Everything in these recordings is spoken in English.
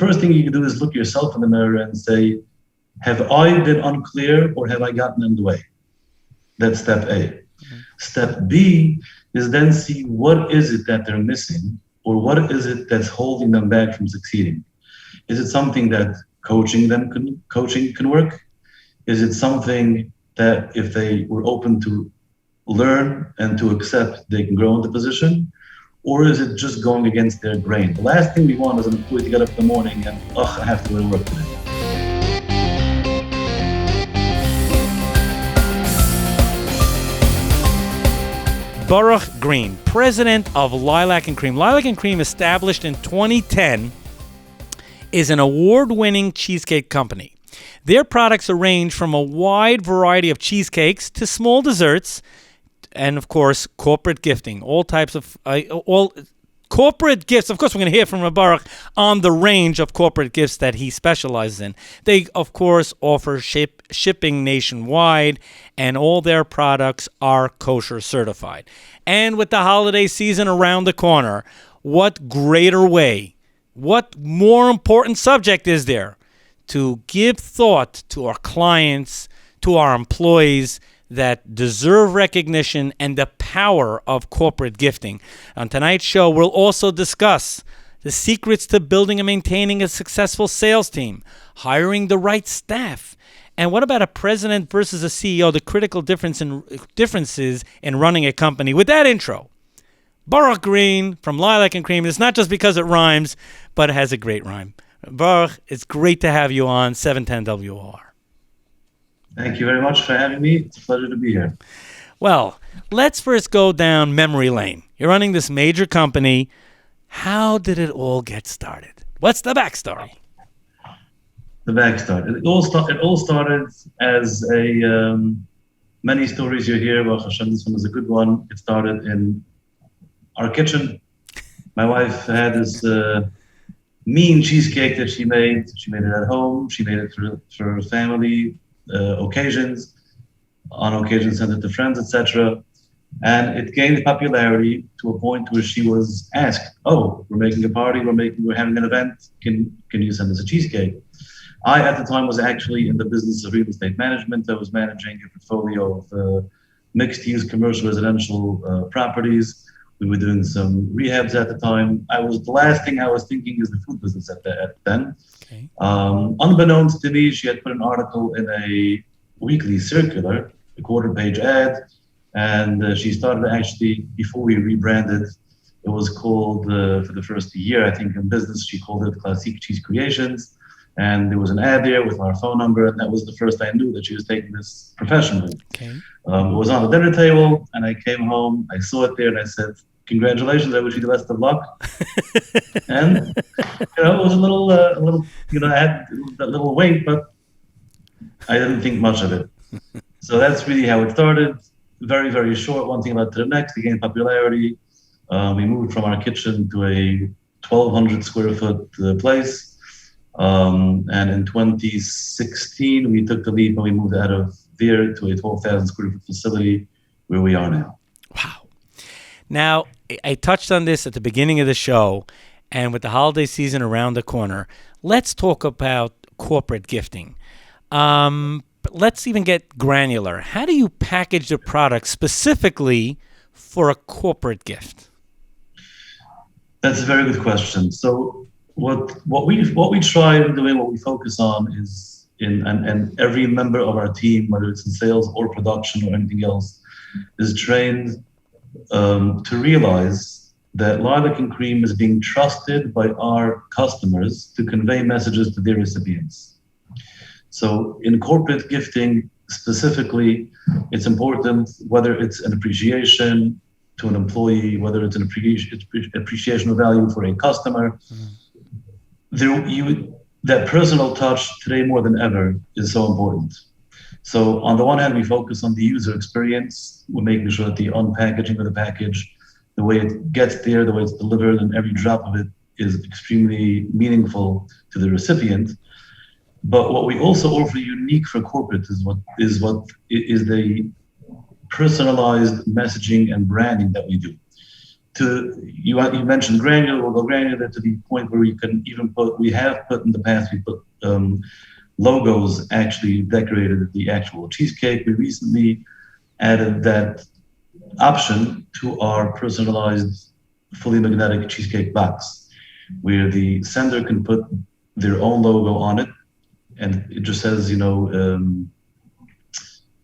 first thing you can do is look yourself in the mirror and say, have I been unclear or have I gotten in the way? That's step A. Mm-hmm. Step B is then see what is it that they're missing or what is it that's holding them back from succeeding. Is it something that coaching can work? Is it something that if they were open to learn and to accept, they can grow into position? Or is it just going against their grain? The last thing we want is an employee to get up in the morning and, I have to go to work today. Baruch Green, president of Lilac and Creme. Lilac and Creme, established in 2010, is an award-winning cheesecake company. Their products range from a wide variety of cheesecakes to small desserts, and of course, corporate gifting. All types of corporate gifts. Of course, we're going to hear from Baruch on the range of corporate gifts that he specializes in. They, of course, offer shipping nationwide, and all their products are kosher certified. And with the holiday season around the corner, what greater way, what more important subject is there to give thought to our clients, to our employees that deserve recognition and the power of corporate gifting. On tonight's show, we'll also discuss the secrets to building and maintaining a successful sales team, hiring the right staff, and what about a president versus a CEO, the critical differences in running a company. With that intro, Baruch Green from Lilac and Creme. It's not just because it rhymes, but it has a great rhyme. Baruch, it's great to have you on 710 WOR. Thank you very much for having me. It's a pleasure to be here. Well, let's first go down memory lane. You're running this major company. How did it all get started? What's the backstory? The backstory. It all started as a many stories you hear about Hashem. This one is a good one. It started in our kitchen. My wife had this mean cheesecake that she made. She made it at home. She made it for family occasions. On occasion sent it to friends, etc. And it gained popularity to a point where she was asked, "Oh, we're making a party. We're having an event. Can you send us a cheesecake?" I, at the time, was actually in the business of real estate management. I was managing a portfolio of mixed-use commercial residential properties. We were doing some rehabs at the time. The last thing I was thinking is the food business at then. Okay. Unbeknownst to me, she had put an article in a weekly circular, a quarter-page ad, and she started actually, before we rebranded, it was called, for the first year, I think, in business, she called it Classique Cheese Creations, and there was an ad there with our phone number, and that was the first I knew that she was taking this professionally. Okay. It was on the dinner table, and I came home, I saw it there, and I said, "Congratulations, I wish you the best of luck." And, it was a little, I had that little wink, but I didn't think much of it. So that's really how it started. Very, very short. One thing led to the next. It gained popularity. We moved from our kitchen to a 1,200 square foot place. And in 2016, we took the leap and we moved out of there to a 12,000 square foot facility where we are now. Wow. Now, I touched on this at the beginning of the show, and with the holiday season around the corner, let's talk about corporate gifting. Let's even get granular. How do you package the product specifically for a corporate gift? That's a very good question. So what we try and do, what we focus on is and every member of our team, whether it's in sales or production or anything else, is trained to realize that Lilac and Creme is being trusted by our customers to convey messages to their recipients. So in corporate gifting specifically, it's important, whether it's an appreciation to an employee, whether it's an appreciation of value for a customer, that personal touch today more than ever is so important. So on the one hand, we focus on the user experience. We're making sure that the unpackaging of the package, the way it gets there, the way it's delivered, and every drop of it is extremely meaningful to the recipient. But what we also offer unique for corporate is the personalized messaging and branding that we do you mentioned granular, we'll go granular to the point where we can even we have put in the past, we put logos actually decorated the actual cheesecake. We recently added that option to our personalized, fully magnetic cheesecake box, where the sender can put their own logo on it, and it just says,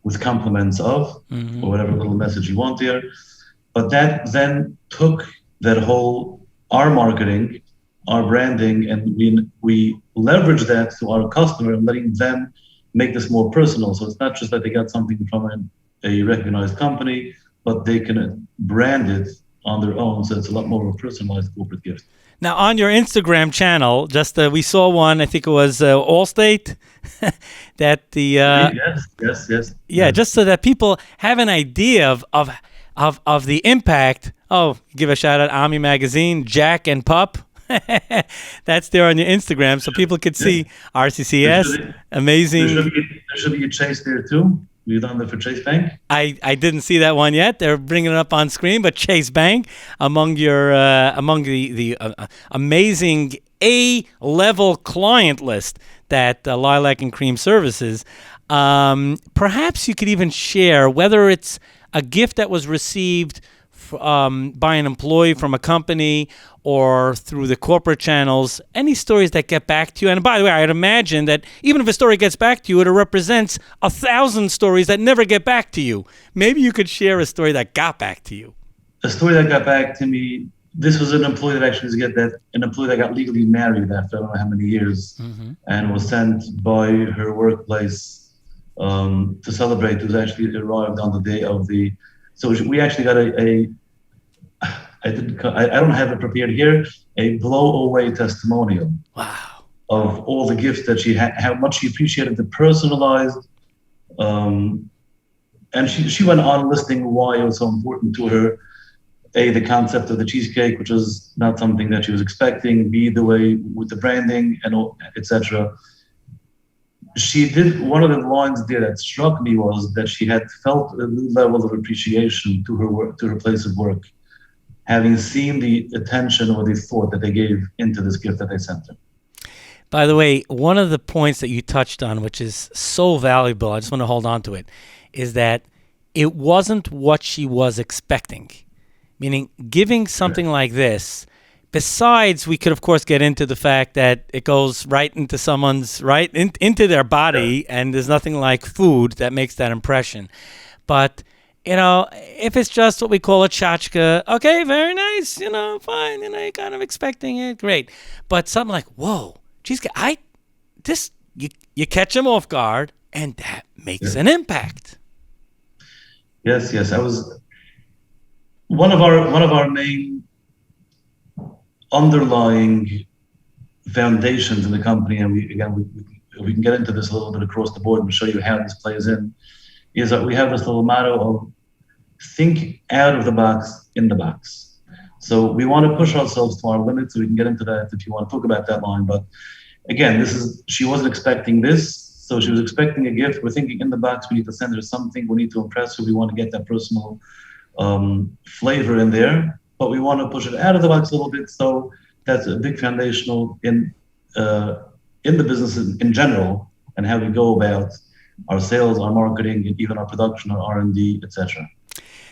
with compliments of, or whatever little message you want there. But that then took that whole, our marketing, our branding, and we leverage that to our customer and letting them make this more personal. So it's not just that they got something from a recognized company, but they can brand it on their own. So it's a lot more of a personalized corporate gift. Now, on your Instagram channel, just we saw one, I think it was Allstate, that the... Yes. Yeah, just so that people have an idea of the impact. Oh, give a shout out, Ami Magazine, Jack and Pup. That's there on your Instagram, so people could see RCCS. Amazing. There should be a Chase there too. We've done that for Chase Bank. I didn't see that one yet. They're bringing it up on screen, but Chase Bank among your among the amazing A-level client list that Lilac and Creme services. Perhaps you could even share whether it's a gift that was received by an employee from a company or through the corporate channels, any stories that get back to you. And by the way, I'd imagine that even if a story gets back to you, it represents 1,000 stories that never get back to you. Maybe you could share a story that got back to you. A story that got back to me, this was an employee that got legally married after I don't know how many years, and was sent by her workplace to celebrate. It was actually arrived on the day of the... So we actually got I don't have it prepared here, a blow-away testimonial. Wow. Of all the gifts that she had, how much she appreciated the personalized, and she went on listing why it was so important to her. A, the concept of the cheesecake, which was not something that she was expecting. B, the way with the branding and etc. She did, one of the lines there that struck me was that she had felt a new level of appreciation to her work, to her place of work, having seen the attention or the thought that they gave into this gift that they sent her. By the way, one of the points that you touched on, which is so valuable, I just want to hold on to it, is that it wasn't what she was expecting. Meaning, giving something like this, besides, we could, of course, get into the fact that it goes right into someone's, into their body, and there's nothing like food that makes that impression. But, if it's just what we call a tchotchke, okay, very nice, fine, you're kind of expecting it, great. But something like, whoa, cheesecake, you catch them off guard, and that makes an impact. Yes, I was... One of our main underlying foundations in the company, and we can get into this a little bit across the board and show you how this plays in, is that we have this little motto of think out of the box, in the box. So we want to push ourselves to our limits, so we can get into that if you want to talk about that line. But again, she wasn't expecting this, so she was expecting a gift. We're thinking in the box, we need to send her something, we need to impress her, we want to get that personal flavor in there, but we want to push it out of the box a little bit. So that's a big foundational in the business in general, and how we go about our sales, our marketing, and even our production, our R&D, etc.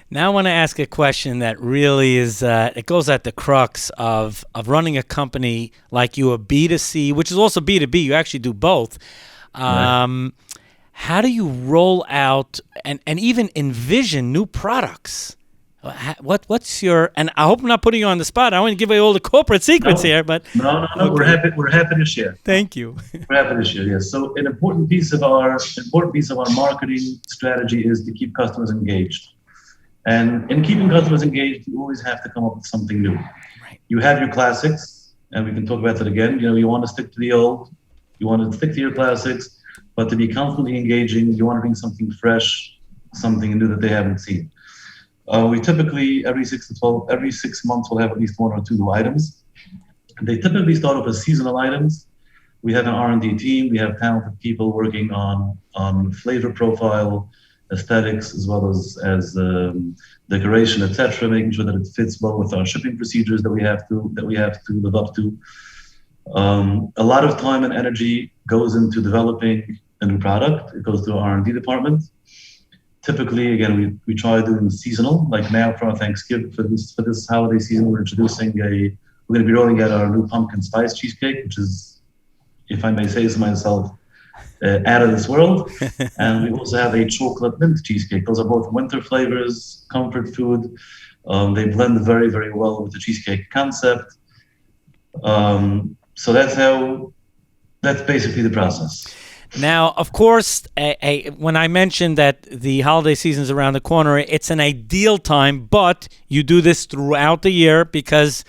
Now I want to ask a question that really is, it goes at the crux of running a company like you, a B2C, which is also B2B. You actually do both. Right. How do you roll out and even envision new products? What's your, and I hope I'm not putting you on the spot. I want to give away all the corporate secrets here, but no. Okay. We're happy to share. Thank you. We're happy to share. Yes. So an important piece of our marketing strategy is to keep customers engaged. And in keeping customers engaged, you always have to come up with something new. Right. You have your classics, and we can talk about that again. You want to stick to the old. You want to stick to your classics. But to be constantly engaging, you want to bring something fresh, something new that they haven't seen. We typically, every 6 months, we'll have at least 1 or 2 new items. They typically start off as seasonal items. We have an R&D team. We have talented people working on flavor profile, aesthetics as well as decoration, etc., making sure that it fits well with our shipping procedures that we have to live up to. A lot of time and energy goes into developing a new product. It goes to our R&D department. Typically, again, we try doing seasonal. Like now for our Thanksgiving, for this holiday season, we're going to be rolling out our new pumpkin spice cheesecake, which is, if I may say so myself, out of this world. And we also have a chocolate mint cheesecake. Those are both winter flavors, comfort food. They blend very, very well with the cheesecake concept. So that's basically the process. Now, of course, when I mentioned that the holiday season is around the corner, it's an ideal time, but you do this throughout the year because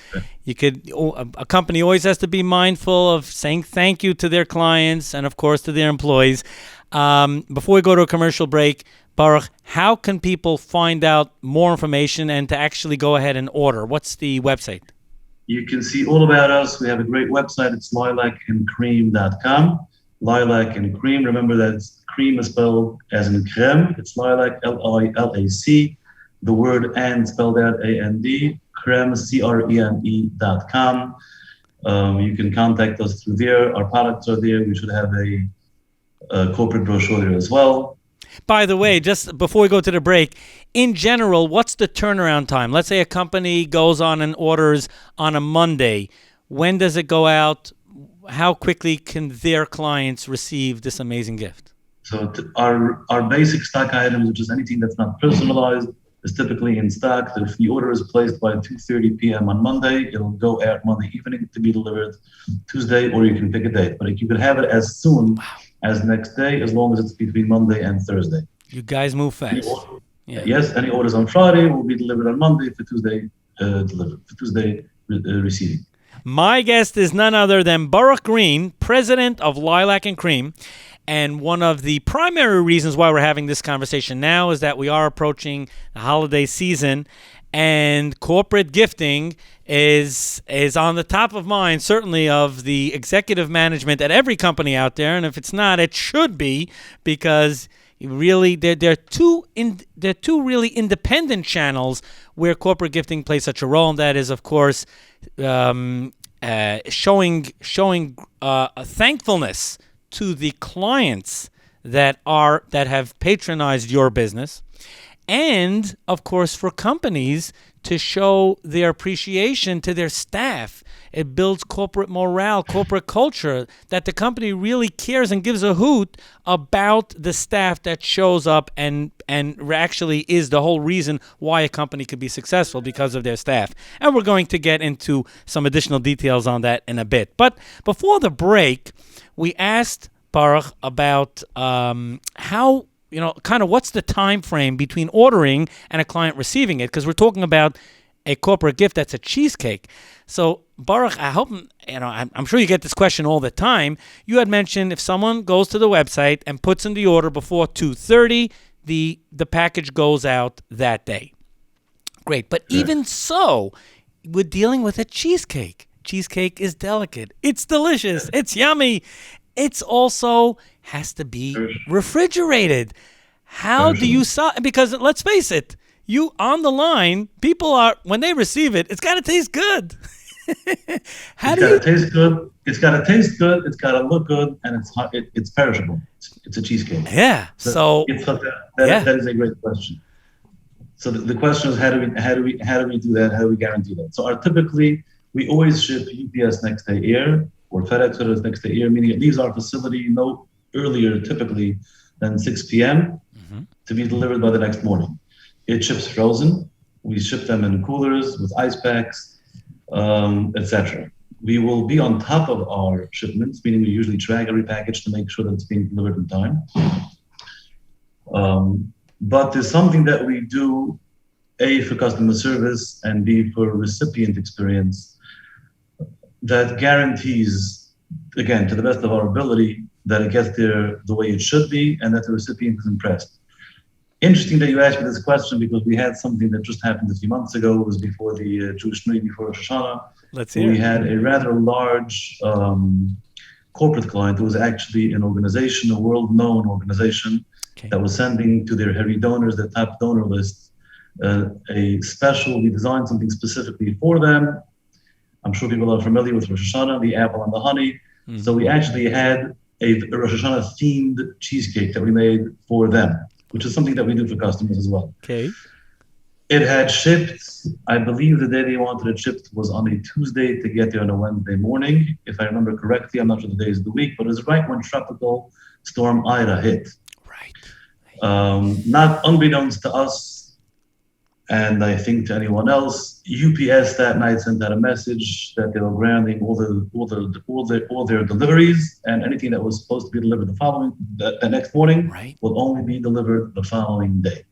a company always has to be mindful of saying thank you to their clients and, of course, to their employees. Before we go to a commercial break, Baruch, how can people find out more information and to actually go ahead and order? What's the website? You can see all about us. We have a great website. It's lilacandcreme.com. Lilac and Creme. Remember that cream is spelled as in creme. It's lilac, Lilac. The word and spelled out A-N-D. Creme, CREME.com. You can contact us through there. Our products are there. We should have a corporate brochure there as well. By the way, just before we go to the break, in general, what's the turnaround time? Let's say a company goes on and orders on a Monday. When does it go out? How quickly can their clients receive this amazing gift? So our basic stock items, which is anything that's not personalized, is typically in stock. So if the order is placed by 2:30 p.m. on Monday, it'll go out Monday evening to be delivered Tuesday, or you can pick a date. But you can have it as soon as next day, as long as it's between Monday and Thursday. You guys move fast. Yes, any orders on Friday will be delivered on Monday for Tuesday receiving. My guest is none other than Baruch Green, president of Lilac and Creme. And one of the primary reasons why we're having this conversation now is that we are approaching the holiday season, and corporate gifting is on the top of mind, certainly of the executive management at every company out there. And if it's not, it should be, because really they're two really independent channels where corporate gifting plays such a role, and that is, of course, showing a thankfulness to the clients that have patronized your business, and of course for companies to show their appreciation to their staff. It builds corporate morale, corporate culture, that the company really cares and gives a hoot about the staff that shows up and actually is the whole reason why a company could be successful, because of their staff. And we're going to get into some additional details on that in a bit. But before the break, we asked Baruch about how, kind of what's the time frame between ordering and a client receiving it, because we're talking about a corporate gift that's a cheesecake. So Baruch, I hope, I'm sure you get this question all the time. You had mentioned if someone goes to the website and puts in the order before 2:30, the package goes out that day. Great, but even so, we're dealing with a cheesecake. Cheesecake is delicate. It's delicious. It's yummy. It's also has to be refrigerated. How do you because let's face it, you on the line, people are, when they receive it, it's got to taste good. It's got to taste good. It's got to taste good. It's got to look good, and it's perishable. It's a cheesecake. Yeah. So that is a great question. So the question is, how do we do that? How do we guarantee that? So typically we always ship UPS next day air, or FedEx orders next day air, meaning it leaves our facility no earlier typically than 6 p.m. to be delivered by the next morning. It ships frozen. We ship them in coolers with ice packs, etc. We will be on top of our shipments, meaning we usually track every package to make sure that it's being delivered in time. But there's something that we do, A, for customer service, and B, for recipient experience, that guarantees, again, to the best of our ability, that it gets there the way it should be and that the recipient is impressed. Interesting that you asked me this question, because we had something that just happened a few months ago. It was before the Jewish New Year, before Rosh Hashanah. Let's hear. We had a rather large corporate client. It was actually an organization, a world-known organization that was sending to their heavy donors, their top donor list, we designed something specifically for them. I'm sure people are familiar with Rosh Hashanah, the apple and the honey. Mm-hmm. So we actually had a Rosh Hashanah themed cheesecake that we made for them, which is something that we do for customers as well. Okay. It had shipped, I believe the day they wanted it shipped was on a Tuesday to get there on a Wednesday morning. If I remember correctly, I'm not sure the days of the week, but it was right when Tropical Storm Ida hit. Right. Not unbeknownst to us, and I think to anyone else, UPS that night sent out a message that they were grounding all their deliveries, and anything that was supposed to be delivered the next morning will only be delivered the following day.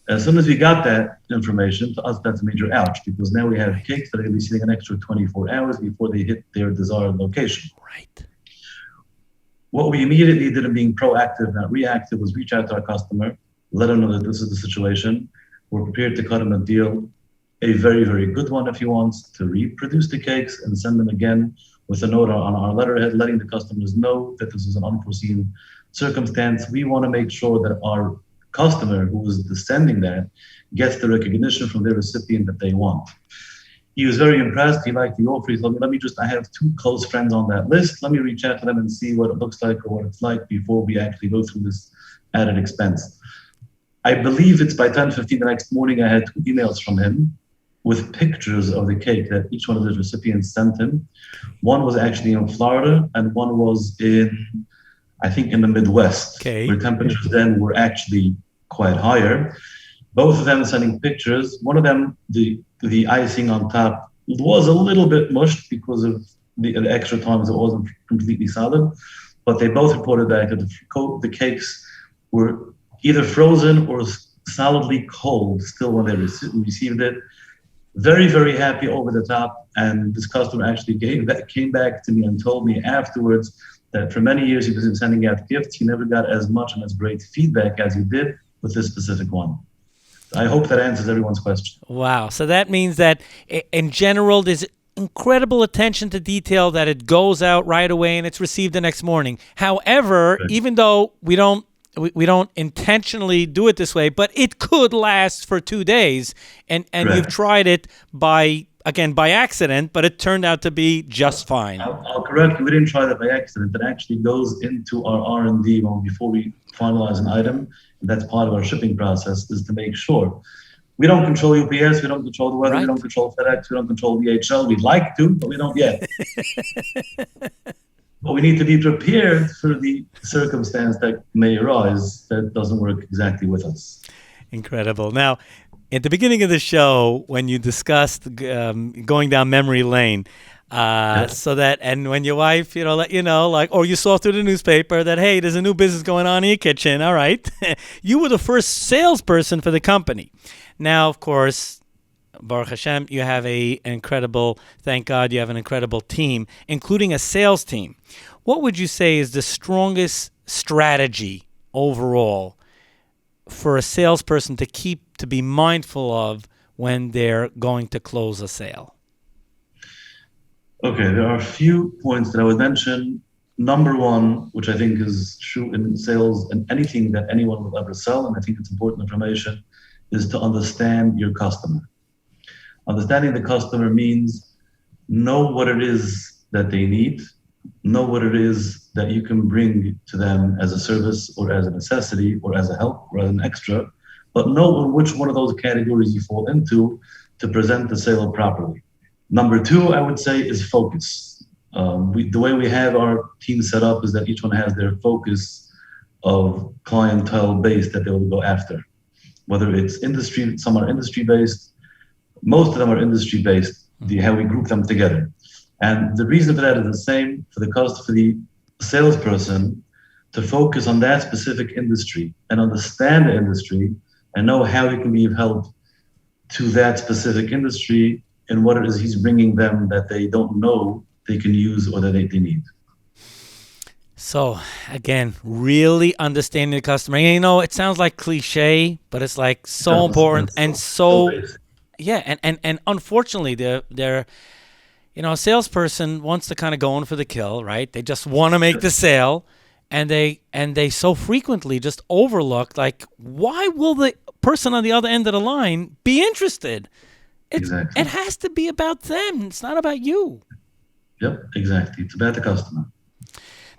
As soon as we got that information, to us that's a major ouch, because now we have cakes that are going to be sitting an extra 24 hours before they hit their desired location. Right. What we immediately did in being proactive, not reactive, was reach out to our customer, let them know that this is the situation. We're prepared to cut him a deal, a very, very good one if he wants, to reproduce the cakes and send them again with a note on our letterhead, letting the customers know that this is an unforeseen circumstance. We want to make sure that our customer who is sending that gets the recognition from their recipient that they want. He was very impressed. He liked the offer. He told me, I have 2 close friends on that list. Let me reach out to them and see what it looks like or what it's like before we actually go through this added expense. I believe it's by 10:15 the next morning, I had 2 emails from him with pictures of the cake that each one of his recipients sent him. One was actually in Florida and one was in the Midwest, where temperatures then were actually quite higher. Both of them sending pictures. One of them, the icing on top was a little bit mushed because of the extra times it wasn't completely solid, but they both reported that the cakes were either frozen or solidly cold still when they received it. Very, very happy, over the top. And this customer actually came back to me and told me afterwards that for many years he was sending out gifts. He never got as much and as great feedback as he did with this specific one. I hope that answers everyone's question. Wow. So that means that in general, there's incredible attention to detail, that it goes out right away and it's received the next morning. However, even though we don't intentionally do it this way, but it could last for 2 days, and you've tried it by accident, but it turned out to be just fine. I'll correct you. We didn't try that by accident. It actually goes into our R&D before we finalize an item, and that's part of our shipping process, is to make sure. We don't control UPS, we don't control the weather, we don't control FedEx, we don't control DHL. We'd like to, but we don't yet. But we need to be prepared for the circumstance that may arise that doesn't work exactly with us. Incredible. Now, at the beginning of the show, when you discussed going down memory lane, and when your wife, let you know, or you saw through the newspaper that, hey, there's a new business going on in your kitchen, all right, you were the first salesperson for the company. Now, of course, Baruch Hashem, you have thank God you have an incredible team, including a sales team. What would you say is the strongest strategy overall for a salesperson to be mindful of when they're going to close a sale? Okay, there are a few points that I would mention. Number one, which I think is true in sales and anything that anyone will ever sell, and I think it's important information, is to understand your customer. Understanding the customer means know what it is that they need, know what it is that you can bring to them as a service or as a necessity or as a help or as an extra, but know which one of those categories you fall into to present the sale properly. Number two, I would say, is focus. The way we have our team set up is that each one has their focus of clientele base that they will go after. Whether it's industry, some are industry-based, most of them are industry-based, how we group them together. And the reason for that is the same for the salesperson to focus on that specific industry and understand the industry and know how he can be of help to that specific industry and what it is he's bringing them that they don't know they can use or that they need. So, again, really understanding the customer. It sounds like cliche, but it's like so important and so yeah. And unfortunately, they're a salesperson wants to kind of go in for the kill, right? They just want to make the sale. and they so frequently just overlook, like, why will the person on the other end of the line be interested? Exactly. It has to be about them. It's not about you. Yep, exactly. It's about the customer.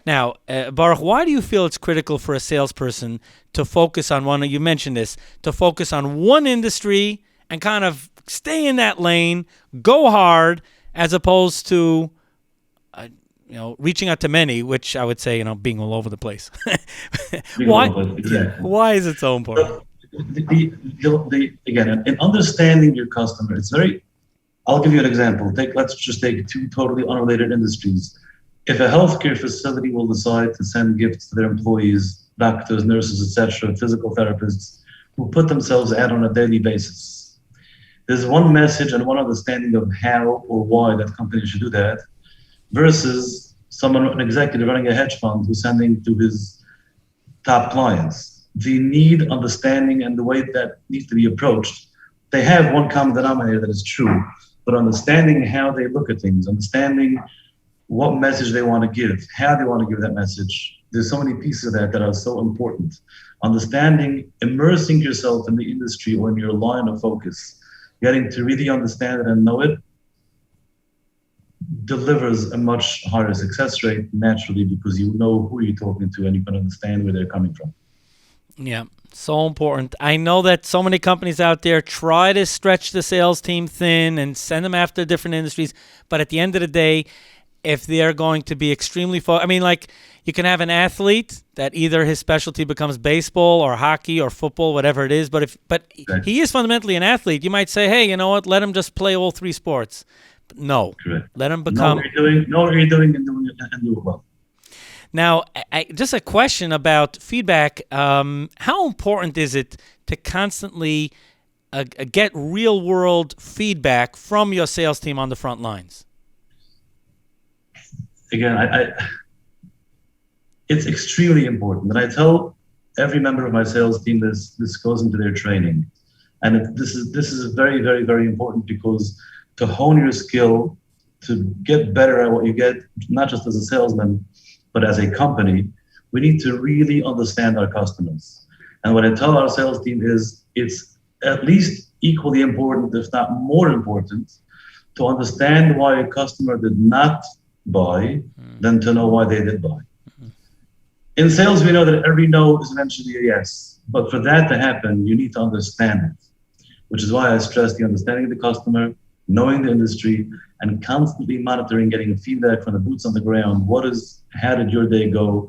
Now, Baruch, why do you feel it's critical for a salesperson to focus on one, you mentioned this, to focus on one industry and kind of stay in that lane, go hard, as opposed to, reaching out to many, which I would say, being all over the place. Why? Exactly. Why is it so important? Again, in understanding your customer, it's very. I'll give you an example. Let's just take two totally unrelated industries. If a healthcare facility will decide to send gifts to their employees, doctors, nurses, etc., physical therapists, who put themselves out on a daily basis, there's one message and one understanding of how or why that company should do that, versus an executive running a hedge fund who's sending to his top clients. The need, understanding, and the way that needs to be approached, they have one common denominator that is true, but understanding how they look at things, understanding what message they want to give, how they want to give that message. There's so many pieces of that are so important. Understanding, immersing yourself in the industry or in your line of focus, getting to really understand it and know it, delivers a much higher success rate naturally, because you know who you're talking to and you can understand where they're coming from. Yeah, so important. I know that so many companies out there try to stretch the sales team thin and send them after different industries, but at the end of the day, if they're going to be extremely you can have an athlete that either his specialty becomes baseball or hockey or football, whatever it is, but he is fundamentally an athlete. You might say, hey, you know what, let him just play all three sports. But no. Correct. Let him become... Know what you're doing and do it well. Now, just a question about feedback. How important is it to constantly get real-world feedback from your sales team on the front lines? Again, it's extremely important. And I tell every member of my sales team this goes into their training. And this is very, very, very important, because to hone your skill, to get better at what you get, not just as a salesman, but as a company, we need to really understand our customers. And what I tell our sales team is it's at least equally important, if not more important, to understand why a customer did not buy than to know why they did buy. In sales, we know that every no is eventually a yes. But for that to happen, you need to understand it, which is why I stress the understanding of the customer, knowing the industry, and constantly monitoring, getting feedback from the boots on the ground. How did your day go?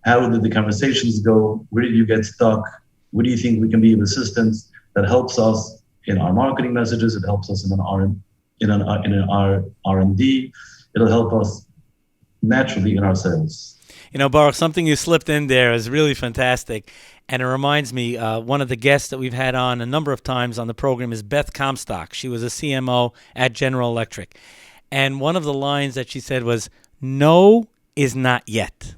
How did the conversations go? Where did you get stuck? Where do you think we can be of assistance? That helps us in our marketing messages. It helps us in our R&D. It'll help us naturally in our sales. Baruch, something you slipped in there is really fantastic. And it reminds me, one of the guests that we've had on a number of times on the program is Beth Comstock. She was a CMO at General Electric. And one of the lines that she said was, no is not yet.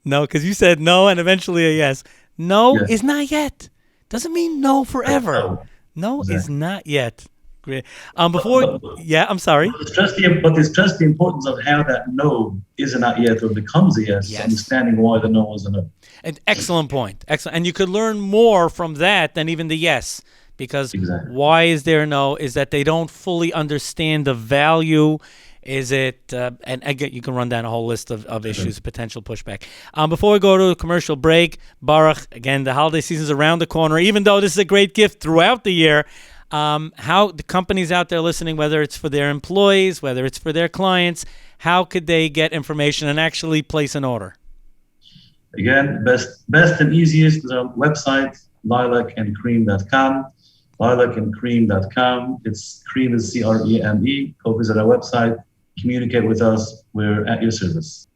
No, because you said no and eventually a yes. No is not yet. Doesn't mean no forever. No is not yet. Great. I'm sorry. But stress the importance of how that no is a not yet or becomes a yes. Understanding why the no was a no. An excellent point. Excellent. And you could learn more from that than even the yes. Because why is there a no? Is that they don't fully understand the value. Is it, and again, you can run down a whole list of issues, potential pushback. Before we go to a commercial break, Baruch, again, the holiday season is around the corner. Even though this is a great gift throughout the year, how the companies out there listening, whether it's for their employees, whether it's for their clients, how could they get information and actually place an order? Again, best and easiest is our website, lilacandcreme.com, lilacandcreme.com. It's Creme is CREME. Go visit our website, communicate with us. We're at your service.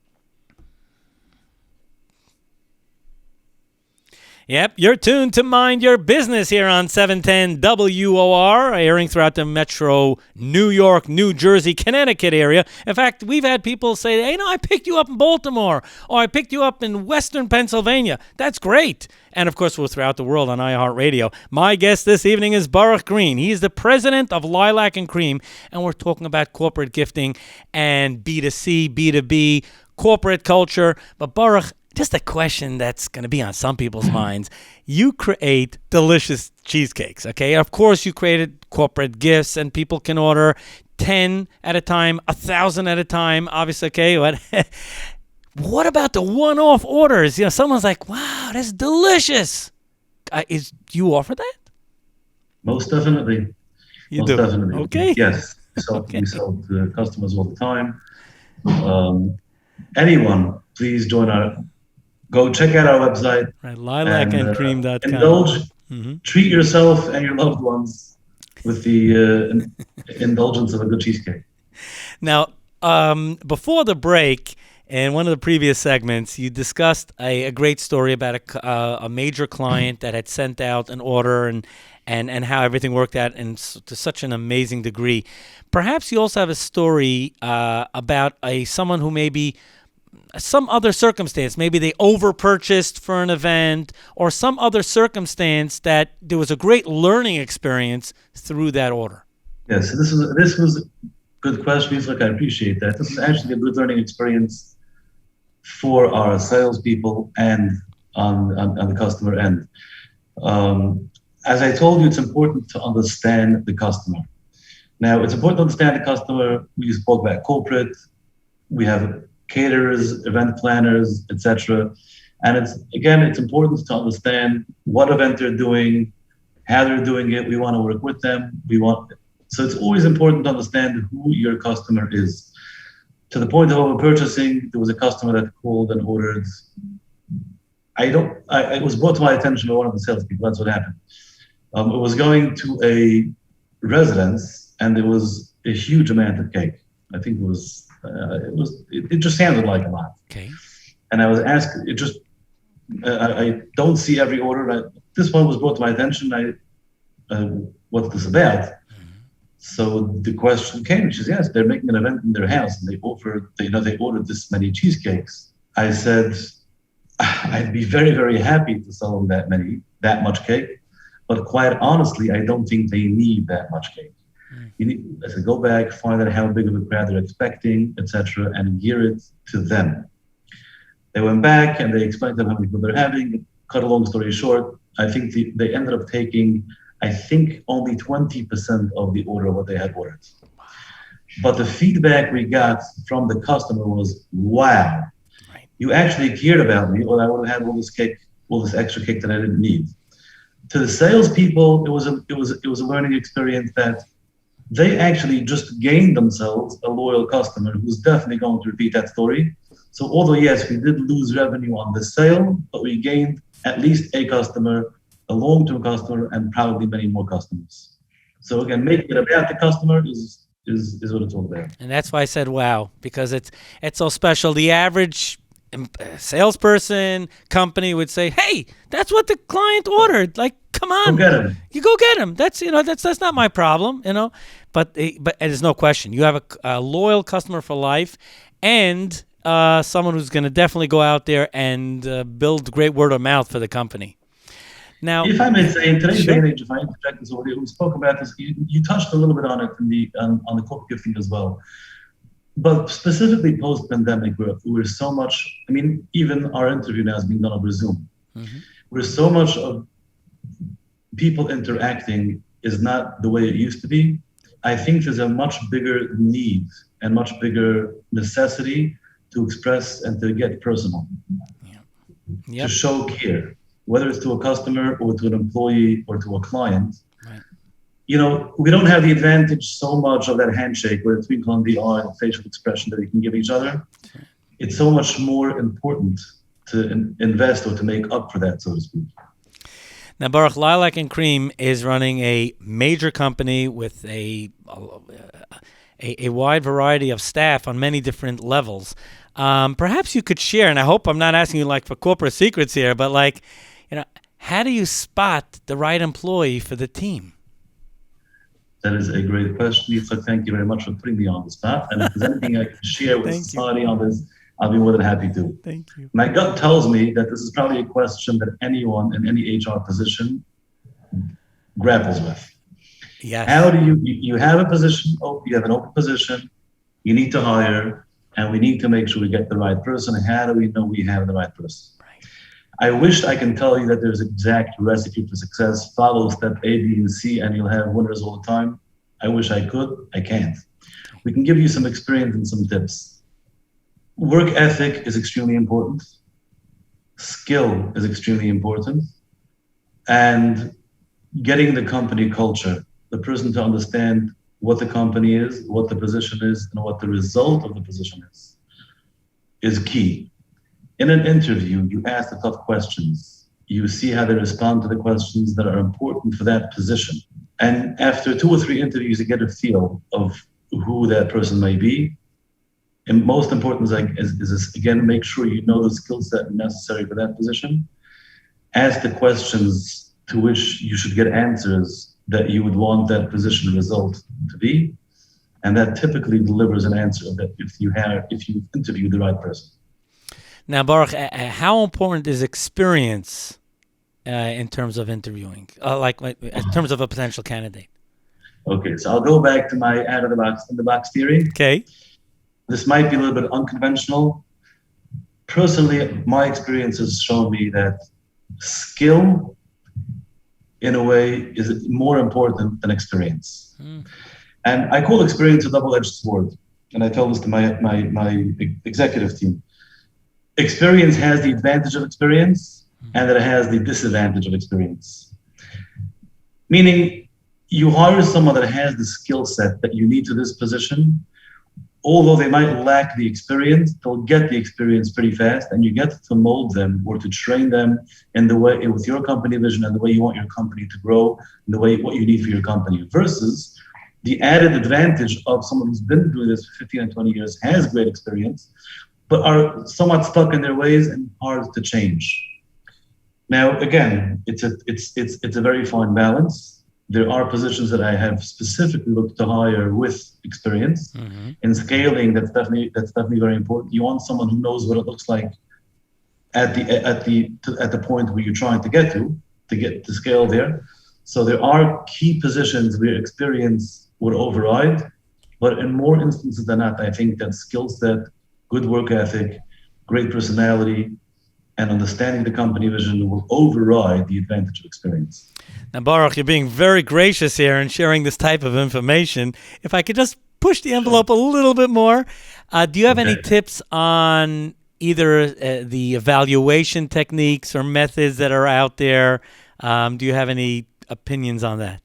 Yep, you're tuned to Mind Your Business here on 710 WOR, airing throughout the metro New York, New Jersey, Connecticut area. In fact, we've had people say, hey, I picked you up in Baltimore, or I picked you up in Western Pennsylvania. That's great. And, of course, we're throughout the world on iHeartRadio. My guest this evening is Baruch Green. He is the president of Lilac and Creme, and we're talking about corporate gifting and B2C, B2B, corporate culture. But, Baruch, just a question that's going to be on some people's minds. You create delicious cheesecakes, okay? Of course, you created corporate gifts, and people can order 10 at a time, 1,000 at a time, obviously, okay? But what about the one-off orders? You know, someone's like, wow, that's delicious. Do you offer that? Most definitely. You do? Definitely. Okay. Yes. We sell to customers all the time. Anyone, please go check out our website. Right, lilacandcreme.com. Indulge, treat yourself and your loved ones with the indulgence of a good cheesecake. Now, before the break, in one of the previous segments, you discussed a great story about a major client that had sent out an order and how everything worked out to such an amazing degree. Perhaps you also have a story about someone who maybe some other circumstance, maybe they over-purchased for an event or some other circumstance that there was a great learning experience through that order. Yes, this was a good question. Yitzchok, I appreciate that. This is actually a good learning experience for our salespeople and on the customer end. As I told you, it's important to understand the customer. Now, it's important to understand the customer. We spoke about corporate. We have caterers, event planners, etc. And it's important to understand what event they're doing, how they're doing it. We want to work with them. So it's always important to understand who your customer is. To the point of over-purchasing, there was a customer that called and ordered. It was brought to my attention by one of the salespeople. That's what happened. It was going to a residence, and there was a huge amount of cake. I think it just sounded like a lot. Okay. And I was asked, I don't see every order. This one was brought to my attention. What's this about? So the question came, she says, yes, they're making an event in their house and they ordered this many cheesecakes. I said, I'd be very, very happy to sell them that much cake. But quite honestly, I don't think they need that much cake. I said, go back, find out how big of a crowd they're expecting, etc., and gear it to them. They went back and they explained to them how many people they're having. Cut a long story short, I think they ended up taking, only 20% of the order of what they had ordered. But the feedback we got from the customer was, wow, you actually cared about me, or I would have had all this extra cake that I didn't need. To the salespeople, it was a learning experience that they actually just gained themselves a loyal customer who's definitely going to repeat that story. So although, yes, we did lose revenue on the sale, but we gained at least a customer, a long-term customer, and probably many more customers. So again, making it about the customer is what it's all about. And that's why I said, wow, because it's so special. The average salesperson, company would say, hey, that's what the client ordered. Like, come on, go get him. You go get him. That's not my problem, But there's no question. You have a loyal customer for life, and someone who's going to definitely go out there and build great word of mouth for the company. Now, if I may say, in today's day and age, if I interject this already, we spoke about this. You touched a little bit on it on the corporate gifting as well. But specifically post-pandemic, we're so much, even our interview now is being done over Zoom. Mm-hmm. We're so much of people interacting is not the way it used to be. I think there's a much bigger need and much bigger necessity to express and to get personal, to show care, whether it's to a customer or to an employee or to a client. Right. We don't have the advantage so much of that handshake where it's twinkle on the eye and facial expression that we can give each other. Right. It's so much more important to invest or to make up for that, so to speak. Now, Baruch, Lilac and Creme is running a major company with a wide variety of staff on many different levels. Perhaps you could share, and I hope I'm not asking you for corporate secrets here, but how do you spot the right employee for the team? That is a great question. So thank you very much for putting me on the spot. And if there's anything I can share with society on this, I'll be more than happy to. Thank you. My gut tells me that this is probably a question that anyone in any HR position grapples with. Yes. How do you have a position, you have an open position, you need to hire, and we need to make sure we get the right person. How do we know we have the right person? I wish I can tell you that there's an exact recipe for success. Follow step A, B, and C, and you'll have winners all the time. I wish I could. I can't. We can give you some experience and some tips. Work ethic is extremely important. Skill is extremely important. And getting the company culture, the person to understand what the company is, what the position is, and what the result of the position is key. In an interview, you ask the tough questions. You see how they respond to the questions that are important for that position. And after 2 or 3 interviews, you get a feel of who that person may be. And most important is again, make sure you know the skill set necessary for that position. Ask the questions to which you should get answers that you would want that position result to be. And that typically delivers an answer that if you interview the right person. Now, Baruch, how important is experience in terms of interviewing, in terms of a potential candidate? Okay, so I'll go back to my out-of-the-box theory. Okay. This might be a little bit unconventional. Personally, my experience has shown me that skill, in a way, is more important than experience. And I call experience a double-edged sword. And I tell this to my executive team. Experience has the advantage of experience, and it has the disadvantage of experience. Meaning, you hire someone that has the skill set that you need to this position. Although they might lack the experience, they'll get the experience pretty fast, and you get to mold them or to train them in the way with your company vision and the way you want your company to grow, and the way what you need for your company. Versus the added advantage of someone who's been doing this for 15 and 20 years, has great experience, but are somewhat stuck in their ways and hard to change. Now, again, it's a very fine balance. There are positions that I have specifically looked to hire with experience. Mm-hmm. In scaling, that's definitely very important. You want someone who knows what it looks like at the point where you're trying to get to scale there. So there are key positions where experience would override, but in more instances than not, I think that skill set, good work ethic, great personality, and understanding the company vision will override the advantage of experience. Now, Baruch, you're being very gracious here in sharing this type of information. If I could just push the envelope a little bit more, do you have any tips on either the evaluation techniques or methods that are out there? Do you have any opinions on that?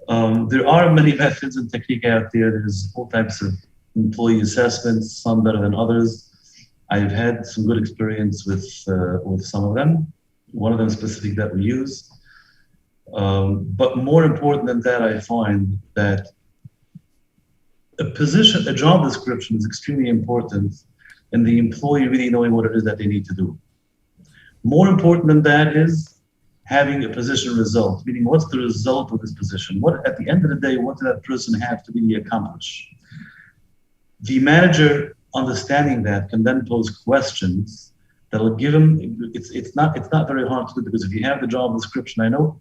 There are many methods and techniques out there. There's all types of employee assessments, some better than others. I've had some good experience with some of them. One of them specific that we use. But more important than that, I find that a job description is extremely important in the employee really knowing what it is that they need to do. More important than that is having a position result, meaning what's the result of this position? What, at the end of the day, what does that person have to really accomplish? The manager understanding that can then pose questions that'll give them, it's not very hard to do, because if you have the job description, I know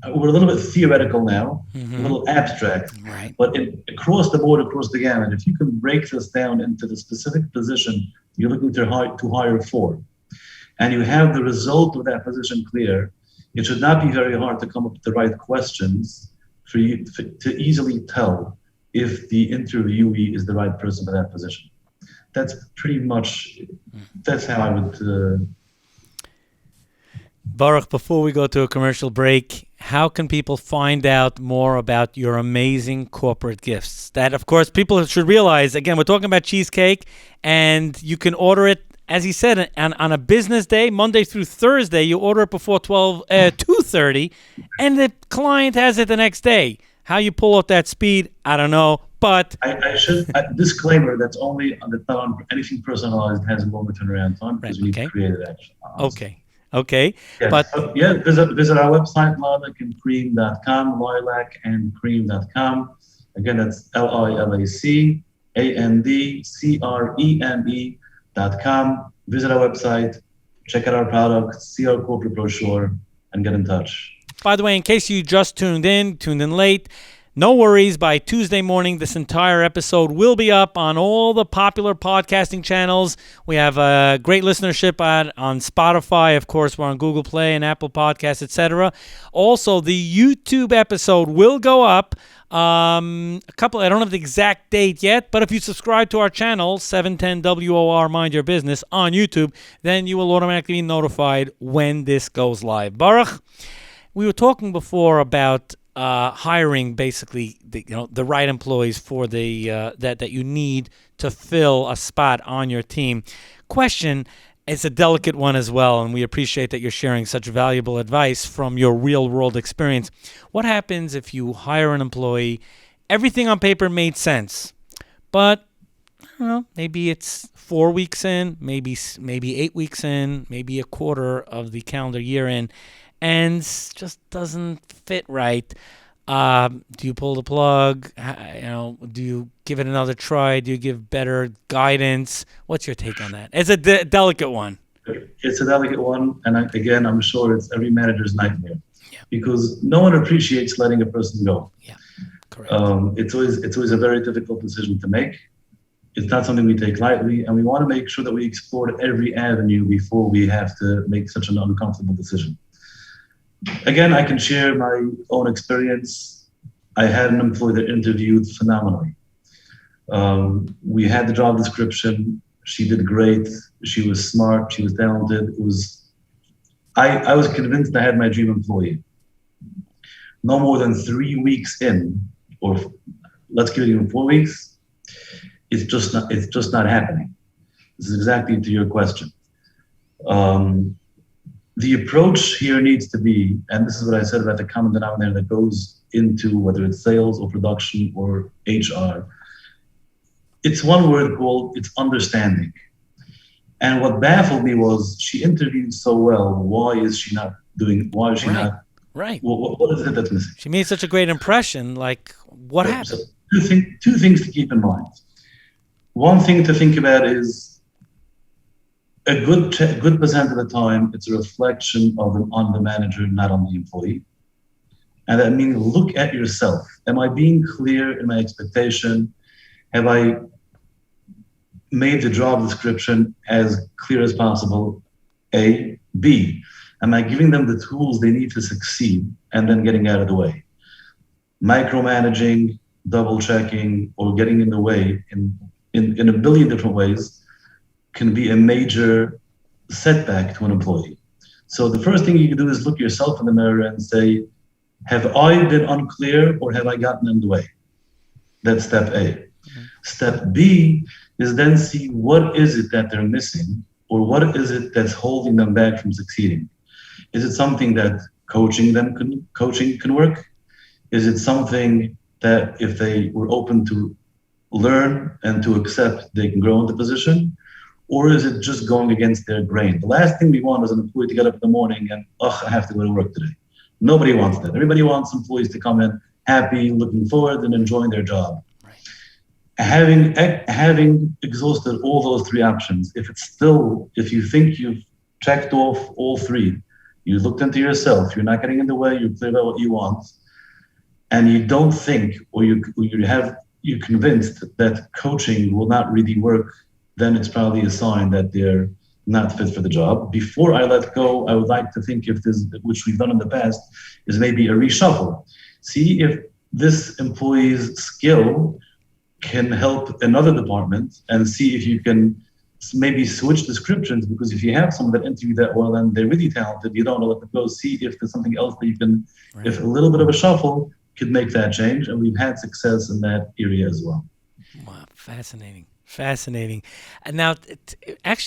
we're a little bit theoretical now, a little abstract, right. But across the board, across the gamut, if you can break this down into the specific position you're looking to hire for, and you have the result of that position clear, it should not be very hard to come up with the right questions for you to easily tell if the interviewee is the right person for that position. That's pretty much, that's how I would... Baruch, before we go to a commercial break, how can people find out more about your amazing corporate gifts? That, of course, people should realize, again, we're talking about cheesecake, and you can order it, as he said, on a business day, Monday through Thursday. You order it before 2:30, and the client has it the next day. How you pull out that speed, I don't know, but... I should, disclaimer, that's only not on anything personalized, has a longer turnaround time, because we need to create it actually. Okay. Yes. But visit our website, lilacandcreme.com, lilacandcreme.com. Again, that's LILACANDCREME.com. Visit our website, check out our products, see our corporate brochure, and get in touch. By the way, in case you just tuned in late, No worries, by Tuesday morning, this entire episode will be up on all the popular podcasting channels. We have a great listenership on Spotify. Of course, we're on Google Play and Apple Podcasts, etc. Also, the YouTube episode will go up. I don't have the exact date yet, but if you subscribe to our channel, 710 WOR Mind Your Business on YouTube, then you will automatically be notified when this goes live. Baruch, we were talking before about hiring basically the right employees for the that you need to fill a spot on your team. Question, it's a delicate one as well, and we appreciate that you're sharing such valuable advice from your real world experience. What happens if you hire an employee, everything on paper made sense, but I don't know, maybe it's 4 weeks in, maybe 8 weeks in, maybe a quarter of the calendar year in, and just doesn't fit right. Do you pull the plug? Do you give it another try? Do you give better guidance? What's your take on that? It's a delicate one. It's a delicate one, and I'm sure it's every manager's nightmare, because no one appreciates letting a person go. Yeah, correct. It's always a very difficult decision to make. It's not something we take lightly, and we want to make sure that we explore every avenue before we have to make such an uncomfortable decision. Again, I can share my own experience. I had an employee that interviewed phenomenally. We had the job description. She did great. She was smart. She was talented. I was convinced I had my dream employee. No more than 3 weeks in, or let's give it even 4 weeks, it's just not happening. This is exactly to your question. The approach here needs to be, and this is what I said about the common denominator that goes into whether it's sales or production or HR. It's one word called, it's understanding. And what baffled me was she interviewed so well. Why is she not? Right. What is it that's missing? She made such a great impression. Like, what happened? So two things to keep in mind. One thing to think about is, a good percent of the time, it's a reflection on the manager, not on the employee. And that means look at yourself. Am I being clear in my expectation? Have I made the job description as clear as possible? A. B. Am I giving them the tools they need to succeed and then getting out of the way? Micromanaging, double checking, or getting in the way in a billion different ways can be a major setback to an employee. So the first thing you can do is look yourself in the mirror and say, have I been unclear or have I gotten in the way? That's step A. Mm-hmm. Step B is then see what is it that they're missing, or what is it that's holding them back from succeeding? Is it something that coaching can work? Is it something that if they were open to learn and to accept, they can grow into position? Or is it just going against their grain? The last thing we want is an employee to get up in the morning and, I have to go to work today. Nobody wants that. Everybody wants employees to come in happy, looking forward, and enjoying their job. Right. Having exhausted all those three options, if you think you've checked off all three, you looked into yourself, you're not getting in the way, you're clear about what you want, and you don't think, or you're convinced that coaching will not really work, then it's probably a sign that they're not fit for the job. Before I let go, I would like to think if this, which we've done in the past, is maybe a reshuffle. See if this employee's skill can help another department, and see if you can maybe switch descriptions, because if you have someone that interviewed that well and they're really talented, you don't want to let them go. See if there's something else that you can, right. If a little bit of a shuffle could make that change, and we've had success in that area as well. Wow, fascinating. And now,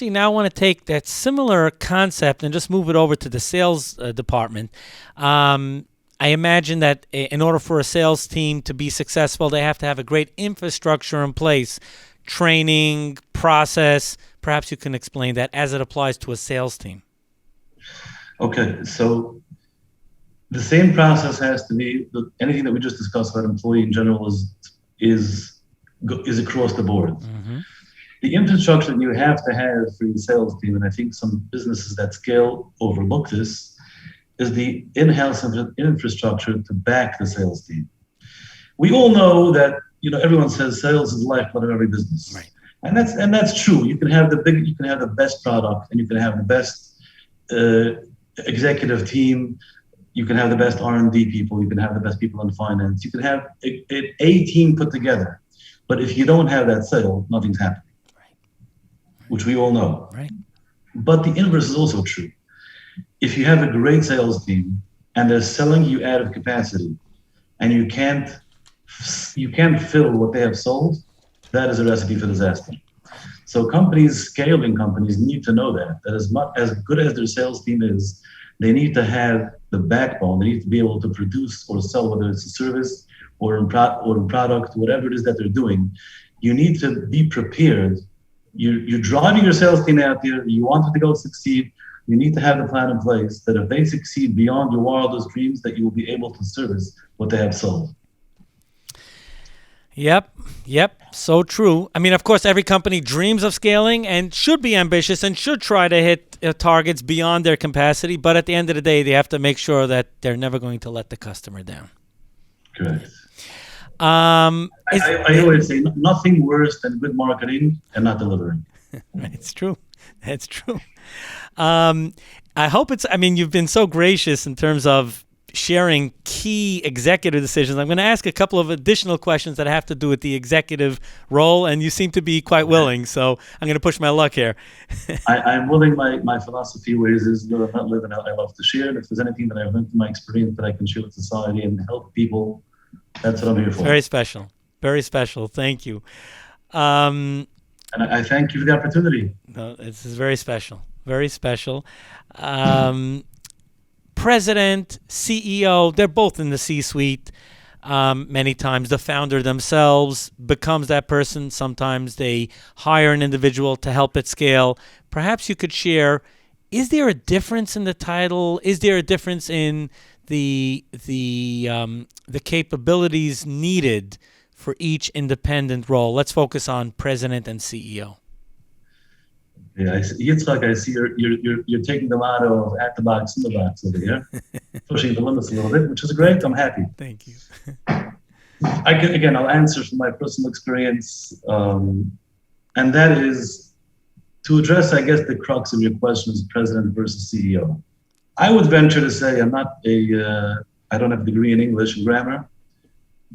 now I want to take that similar concept and just move it over to the sales department. I imagine that in order for a sales team to be successful, they have to have a great infrastructure in place, training, process. Perhaps you can explain that as it applies to a sales team. Okay, so the same process has to be, anything that we just discussed about employee in general is across the board. Mm-hmm. The infrastructure that you have to have for your sales team, and I think some businesses that scale overlook this, is the in-house infrastructure to back the sales team. We all know that, everyone says sales is the lifeblood of every business. Right. And that's true. You can have the best product, and you can have the best executive team. You can have the best R&D people. You can have the best people in finance. You can have a team put together. But if you don't have that sale, nothing's happening, which we all know. Right. But the inverse is also true. If you have a great sales team and they're selling you out of capacity, and you can't fill what they have sold, that is a recipe for disaster. So scaling companies need to know that as good as their sales team is, they need to have the backbone. They need to be able to produce or sell, whether it's a service or a product, whatever it is that they're doing. You need to be prepared. You're driving your sales team out there. You want it to go succeed. You need to have the plan in place that if they succeed beyond your wildest dreams, that you will be able to service what they have sold. Yep. So true. I mean, of course, every company dreams of scaling and should be ambitious and should try to hit targets beyond their capacity. But at the end of the day, they have to make sure that they're never going to let the customer down. Correct. I always say nothing worse than good marketing and not delivering. It's true. That's true. I hope you've been so gracious in terms of sharing key executive decisions. I'm going to ask a couple of additional questions that have to do with the executive role, and you seem to be quite willing, so I'm going to push my luck here. I'm willing. My philosophy is live and not live, and I love to share. And if there's anything that I've learned from my experience that I can share with society and help people, that's what I'm here for. Very special. Very special. Thank you. And I thank you for the opportunity. No, this is very special. Very special. President, CEO, they're both in the C-suite. Many times the founder themselves becomes that person. Sometimes they hire an individual to help it scale. Perhaps you could share, is there a difference in the title? Is there a difference in the capabilities needed for each independent role? Let's focus on president and CEO. Yeah, Yitzchok, I see you're taking the motto of at the box, in the box over here, pushing the limits a little bit, which is great. I'm happy. Thank you. I'll answer from my personal experience, and that is to address, I guess, the crux of your question is president versus CEO. I would venture to say I don't have a degree in English and grammar.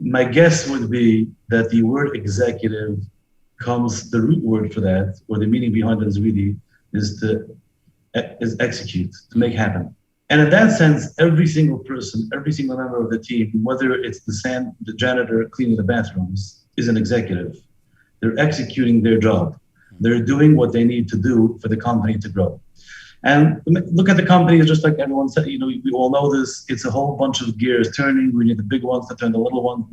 My guess would be that the word executive the root word for that, or the meaning behind it is execute, to make happen. And in that sense, every single person, every single member of the team, whether it's the janitor cleaning the bathrooms, is an executive. They're executing their job. They're doing what they need to do for the company to grow. And look at the company, it's just like everyone said, we all know this. It's a whole bunch of gears turning. We need the big ones to turn the little ones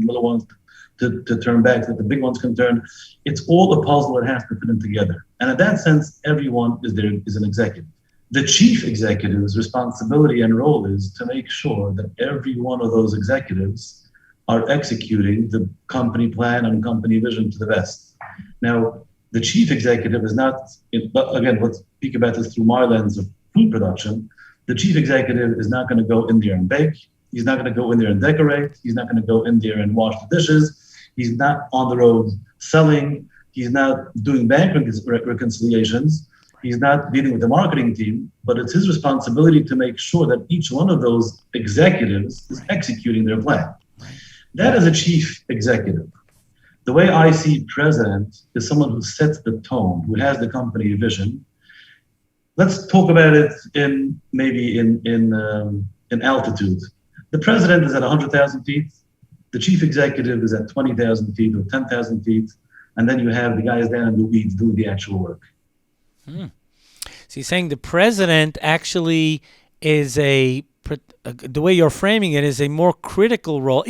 to turn back, so that the big ones can turn. It's all the puzzle that has to fit in together. And in that sense, everyone is an executive. The chief executive's responsibility and role is to make sure that every one of those executives are executing the company plan and company vision to the best. Now, the chief executive is not, again, let's speak about this through my lens of food production. The chief executive is not going to go in there and bake. He's not going to go in there and decorate. He's not going to go in there and wash the dishes. He's not on the road selling. He's not doing bank reconciliations. He's not dealing with the marketing team, but it's his responsibility to make sure that each one of those executives is executing their plan. That is a chief executive. The way I see president is someone who sets the tone, who has the company vision. Let's talk about it in altitude. The president is at 100,000 feet. The chief executive is at 20,000 feet or 10,000 feet. And then you have the guys down in the weeds doing the actual work. So you're saying the president actually is the way you're framing it is a more critical role.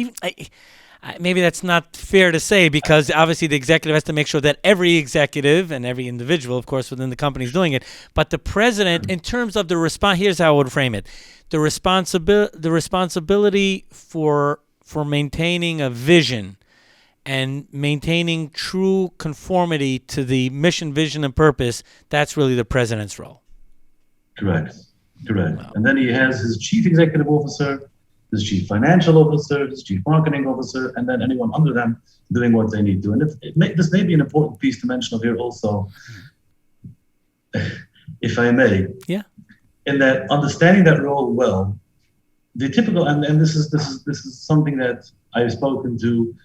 Maybe that's not fair to say, because obviously the executive has to make sure that every executive and every individual, of course, within the company is doing it. But the president, in terms of the response, here's how I would frame it: the responsibility for maintaining a vision and maintaining true conformity to the mission, vision, and purpose. That's really the president's role. Correct. Wow. And then he has his chief executive officer, There's chief financial officer, there's chief marketing officer, and then anyone under them doing what they need to. And this may be an important piece to mention here also, if I may. Yeah. In that understanding that role well, the typical, and this is something that I've spoken to.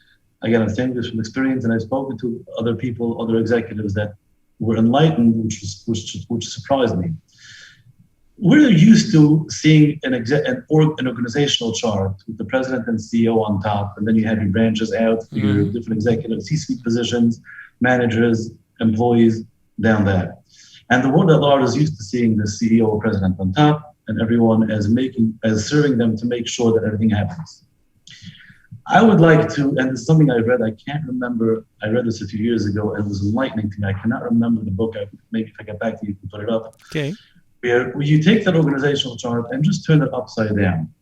Again, I'm saying this from experience, and I've spoken to other people, other executives that were enlightened, which surprised me. We're used to seeing an organizational chart with the president and CEO on top, and then you have your branches out for your different executives, C-suite positions, managers, employees down there. And the world at large is used to seeing the CEO or president on top, and everyone as serving them to make sure that everything happens. I would like to, and it's something I read, I can't remember, I read this a few years ago, and it was enlightening to me. I cannot remember the book. Maybe if I get back to you, you can put it up. Okay. Where you take that organizational chart and just turn it upside down,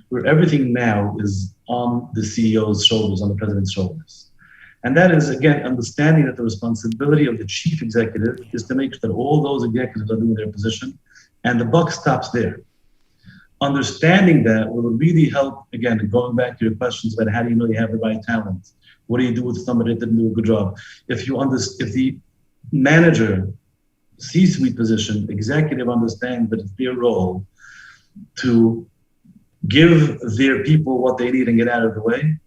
where everything now is on the CEO's shoulders, on the president's shoulders. And that is, again, understanding that the responsibility of the chief executive is to make sure that all those executives are doing their position, and the buck stops there. Understanding that will really help, again, going back to your questions about how do you know you have the right talent? What do you do with somebody that didn't do a good job? If the manager, C-suite position, executive understands that it's their role to give their people what they need and get out of the way,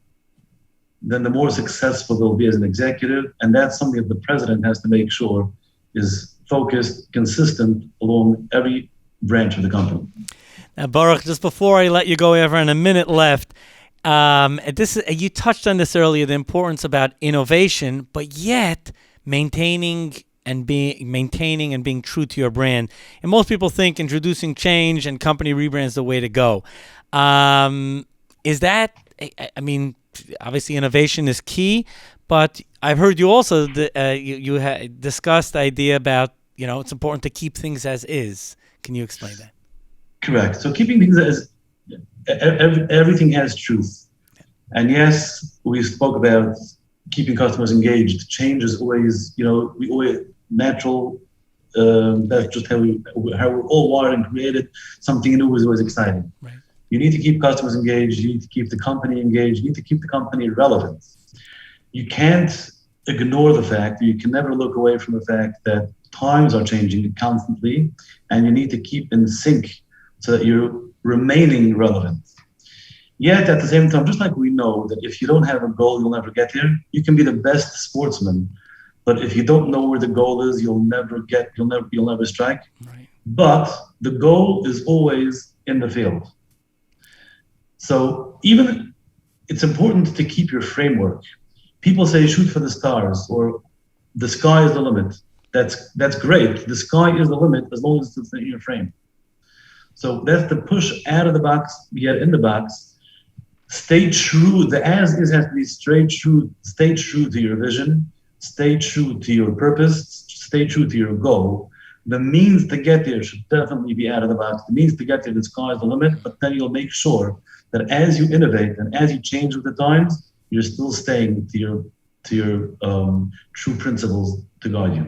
then the more successful they'll be as an executive. And that's something that the president has to make sure is focused, consistent along every branch of the company. Now, Baruch, just before I let you go, ever in a minute left, you touched on this earlier, the importance about innovation, but yet maintaining and being true to your brand. And most people think introducing change and company rebrand is the way to go. Is that, I mean, obviously innovation is key, but I've heard you also, you discussed the idea about, it's important to keep things as is. Can you explain that? Correct. So keeping things as, everything has truth. And yes, we spoke about keeping customers engaged. Change is always, we always natural. That's just how we're all wired and created. Something new is always exciting. Right. You need to keep customers engaged. You need to keep the company engaged. You need to keep the company relevant. You can't ignore the fact, you can never look away from the fact that times are changing constantly, and you need to keep in sync so that you're remaining relevant. Yet at the same time, just like we know that if you don't have a goal, you'll never get there. You can be the best sportsman, but if you don't know where the goal is, you'll never strike. Right. But the goal is always in the field. So even it's important to keep your framework. People say shoot for the stars or the sky is the limit. That's great. The sky is the limit as long as it's in your frame. So that's the push out of the box, get in the box. Stay true. The as is has to be stay true to your vision, stay true to your purpose, stay true to your goal. The means to get there should definitely be out of the box. The means to get there, the sky is the limit, but then you'll make sure that as you innovate and as you change with the times, you're still staying to your true principles to guide you.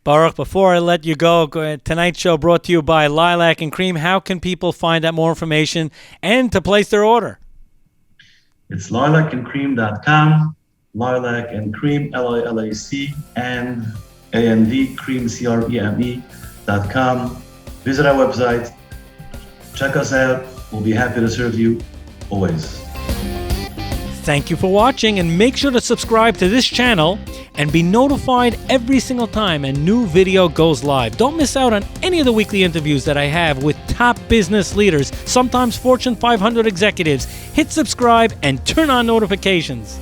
Baruch, before I let you go, tonight's show brought to you by Lilac and Creme. How can people find out more information and to place their order? It's lilacandcreme.com, Lilac and Creme, Lilac and AND, Creme, CREME.com. Visit our website. Check us out. We'll be happy to serve you always. Thank you for watching, and make sure to subscribe to this channel and be notified every single time a new video goes live. Don't miss out on any of the weekly interviews that I have with top business leaders, sometimes Fortune 500 executives. Hit subscribe and turn on notifications.